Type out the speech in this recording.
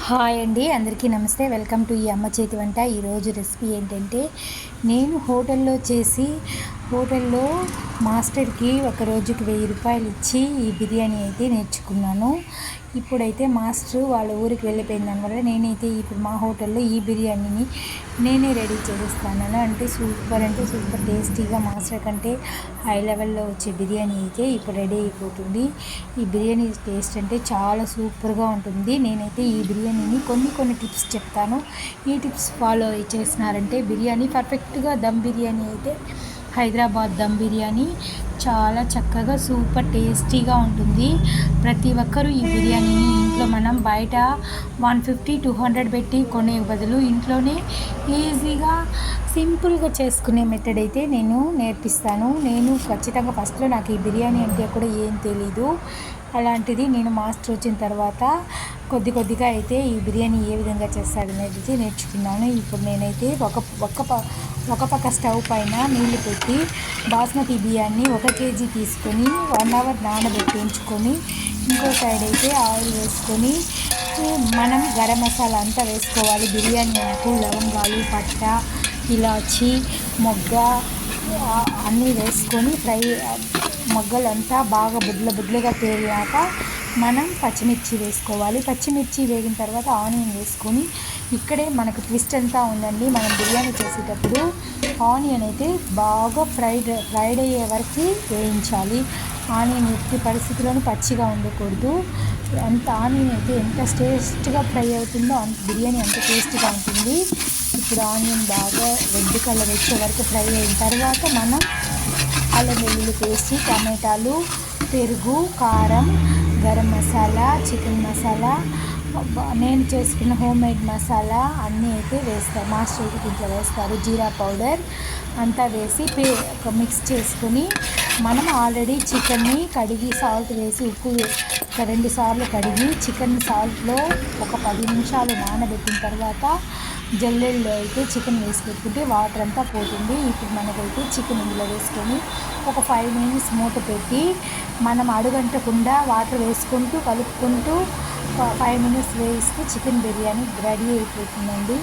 Hi అండి, అందరికీ నమస్తే. వెల్కమ్ టు ఈ అమ్మ చేతి వంట. ఈరోజు రెసిపీ ఏంటంటే, నేను హోటల్లో మాస్టర్కి ఒక రోజుకి 1000 రూపాయలు ఇచ్చి ఈ బిర్యానీ అయితే నేర్చుకున్నాను. ఇప్పుడైతే మాస్టర్ వాళ్ళ ఊరికి వెళ్ళిపోయిన దానివల్ల నేనైతే ఇప్పుడు మా హోటల్లో ఈ బిర్యానీని నేనే రెడీ చేస్తాను. అంటే సూపర్ టేస్టీగా మాస్టర్ కంటే హై లెవెల్లో వచ్చే బిర్యానీ అయితే ఇప్పుడు రెడీ అయిపోతుంది. ఈ బిర్యానీ టేస్ట్ అంటే చాలా సూపర్గా ఉంటుంది. నేనైతే ఈ బిర్యానీని కొన్ని టిప్స్ చెప్తాను. ఈ టిప్స్ ఫాలో చేసినారంటే బిర్యానీ పర్ఫెక్ట్గా దమ్ బిర్యానీ అయితే హైదరాబాద్ దమ్ బిర్యానీ చాలా చక్కగా సూపర్ టేస్టీగా ఉంటుంది. ప్రతి ఒక్కరూ ఈ బిర్యానీని ఇంట్లో మనం బయట 150-200 పెట్టి కొనే బదులు ఇంట్లోనే ఈజీగా సింపుల్గా చేసుకునే మెథడ్ అయితే నేను నేర్పిస్తాను. నేను ఖచ్చితంగా ఫస్ట్లో నాకు ఈ బిర్యానీ అంటే కూడా ఏం తెలీదు. అలాంటిది నేను మాస్టర్ వచ్చిన తర్వాత కొద్దిగా అయితే ఈ బిర్యానీ ఏ విధంగా చేస్తాడనేది నేర్చుకున్నాను. ఇప్పుడు నేనైతే ఒక పక్క స్టవ్ పైన నీళ్లు పెట్టి బాస్మతి బియ్యాన్ని 1 కేజీ తీసుకొని 1 అవర్ నానబెట్టించుకొని, ఇంకో సైడ్ అయితే ఆయిల్ వేసుకొని మనం గరం మసాలా అంతా వేసుకోవాలి. బిర్యానీ ఆకు, లవంగాలు, పట్ట, ఇలాచి, మొగ్గ అన్నీ వేసుకొని మొగ్గలంతా బాగా బుడ్లుగా తేలాక మనం పచ్చిమిర్చి వేసుకోవాలి. పచ్చిమిర్చి వేగిన తర్వాత ఆనియన్ వేసుకొని, ఇక్కడే మనకు ట్విస్ట్ అంతా ఉందండి. మనం బిర్యానీ చేసేటప్పుడు ఆనియన్ అయితే బాగా ఫ్రైడ్ అయ్యే వరకు వేయించాలి. ఆనియన్ ఎట్టి పరిస్థితుల్లోనూ పచ్చిగా ఉండకూడదు. అంత ఆనియన్ అయితే ఎంత టేస్ట్గా ఫ్రై అవుతుందో అంత బిర్యానీ అంత టేస్ట్గా ఉంటుంది. ఇప్పుడు ఆనియన్ బాగా రెడ్ కలర్ వచ్చే వరకు ఫ్రై అయిన తర్వాత మనం అల్లం వెల్లుల్లి పేస్ట్, టమాటాలు, పెరుగు, కారం, గరం మసాలా, చికెన్ మసాలా, నేను చేసుకున్న హోమ్మేడ్ మసాలా అన్నీ అయితే వేస్తారు. మాస్టర్ అయితే దీంట్లో వేస్తారు. జీరా పౌడర్ అంతా వేసి మిక్స్ చేసుకుని మనం ఆల్రెడీ చికెన్ని కడిగి సాల్ట్ వేసి ఉప్పు వేసి 2 సార్లు కడిగి చికెన్ సాల్ట్లో ఒక 10 నిమిషాలు నానబెట్టిన తర్వాత జల్లెల్లో అయితే చికెన్ వేసి పెట్టుకుంటే వాటర్ అంతా పోతుంది. ఇప్పుడు మనకైతే చికెన్ ఇందులో వేసుకొని ఒక 5 మినిట్స్ మూత పెట్టి మనం అడుగంటకుండా వాటర్ వేసుకుంటూ కలుపుకుంటూ 5 మినిట్స్ వేస్తే చికెన్ బిర్యానీ రెడీ అయిపోతుందండి.